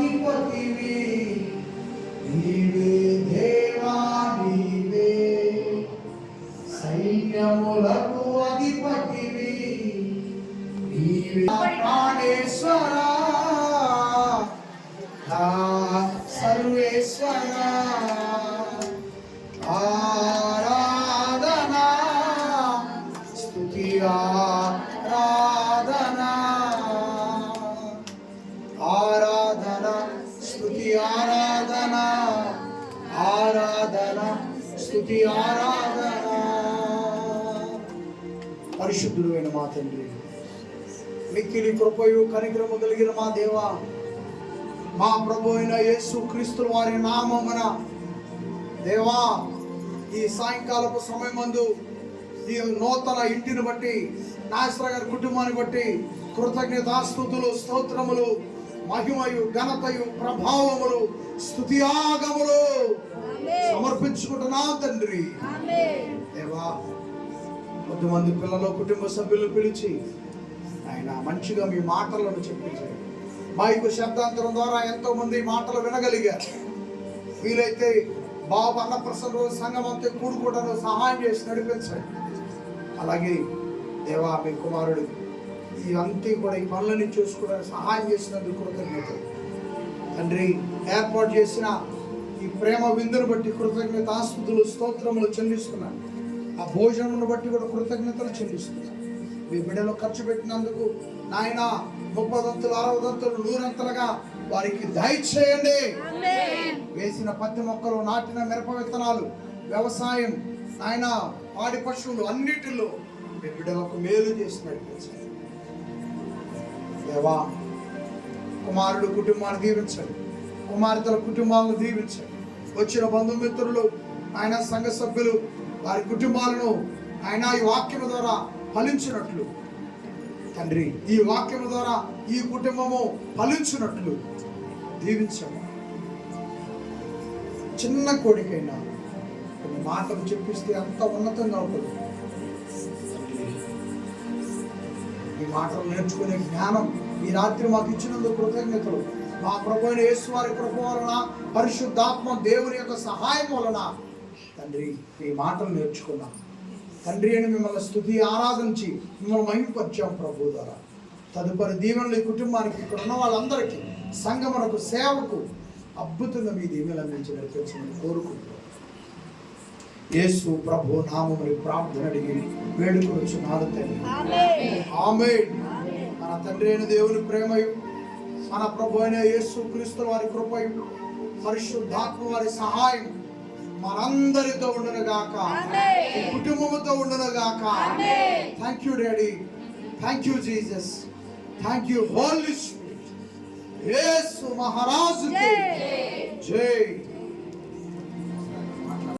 అధిపతివి, నీవే దేవా నీవే, సైన్యములకు అధిపతివి, నీవే ప్రాణేశ్వరా సర్వేశ్వరా, ఆరాధనా స్తుతి ఆరాధనా, ఆరాధన స్తుతి ఆరాధన, ఆరాధన స్తుతి ఆరాధన. పరిశుద్ధుడైన మా తండ్రి, మిక్కిలి కృపయు కనికరము కలిగిన మా దేవా, మా ప్రభు అయిన యేసు క్రీస్తు వారి నామమున దేవా, ఈ సాయంకాలపు సమయమందు ఈ నూతన ఇంటిని బట్టి, నాయసరా గారి కుటుంబాన్ని బట్టి కృతజ్ఞతాస్తుతులు, స్తోత్రములు, మహిమయు, ఘనతయు, ప్రభావములు, స్తుతియాగములు సమర్పించుకుంటున్నా తండ్రి. దేవా, కొద్దిమంది పిల్లలు, కుటుంబ సభ్యులు పిలిచి ఆయన మంచిగా మీ మాటలను చెప్పించండి. మైకు శబ్దాంతరం ద్వారా ఎంతో మంది మాటలు వినగలిగారు. వీలైతే బాబు అన్నప్రసన్న సంఘం అంతా కూడుకోవడానికి సహాయం చేసి నడిపించండి. అలాగే దేవా, మీ కుమారుడు ఈ అంతా కూడా ఈ పనులని చూసుకోవడానికి సహాయం చేసినందుకు కృతజ్ఞతలు తండ్రి. ఏర్పాటు చేసిన ఈ ప్రేమ విందును బట్టి కృతజ్ఞతాస్తుతులు, స్తోత్రములు చెల్లిస్తున్నాను. ఆ భోజనమును బట్టి కూడా కృతజ్ఞతలు చెల్లిస్తున్నాను. మీ బిడ్డలో ఖర్చు పెట్టినందుకు నాయన 30 దంతులు, 60 దంతులు, 100 వారికి దయచేయండి. వేసిన పత్తి మొక్కలు, నాటిన మిరప విత్తనాలు, వ్యవసాయం నాయన, పాడి పశువులు అన్నిటిలో మీ బిడ్డలకు మేలు చేసి నడిపించండి. దేవా, కుమారుడు కుటుంబాన్ని దీవించండి, కుమార్తెల కుటుంబాలను దీవించండి. వచ్చిన బంధుమిత్రులు ఆయన, సంఘ సభ్యులు, వారి కుటుంబాలను ఆయన ఈ వాక్యము ద్వారా ఫలించినట్లు తండ్రి, ఈ వాక్యము ద్వారా ఈ కుటుంబము ఫలించినట్లు దీవించండి. చిన్న కోడికైనా కొన్ని మాటలు చెప్పిస్తే అంత ఉన్నతంగా ఉంటుంది. ఈ మాటలు నేర్చుకునే జ్ఞానం ఈ రాత్రి మాకు ఇచ్చినందుకు కృతజ్ఞతలు. మా ప్రభు అయిన యేసు వారి కృప వలన, పరిశుద్ధాత్మ దేవుని యొక్క సహాయం వలన తండ్రి ఈ మాటలు నేర్చుకున్నాం తండ్రి అని మిమ్మల్ని స్తుతి ఆరాధించి మిమ్మల్ని మహిమపరిచాం ప్రభు ద్వారా. తదుపరి దీవెనలు ఈ కుటుంబానికి, ఇక్కడ ఉన్న వాళ్ళందరికీ, సంఘమునకు, సేవకు అద్భుతంగా మీ దీవెనలు అందించి నడిపించమని కోరుకుంటున్నాం. యేసు ప్రభు నామముని ప్రార్థన అడిగి వేడుకొనుచున్నాను తండ్రి, ఆమేన్. మన తండ్రి అయిన దేవుని ప్రేమయు, మన ప్రభు అయిన యేసు క్రీస్తు వారి కృపయు, పరిశుద్ధాత్మ వారి సహాయం మనందరితో ఉండును గాక, ఈ కుటుంబముతో ఉండును గాక. Thank you daddy, thank you Jesus, thank you holy spirit. Yesu మహారాజుకి జై.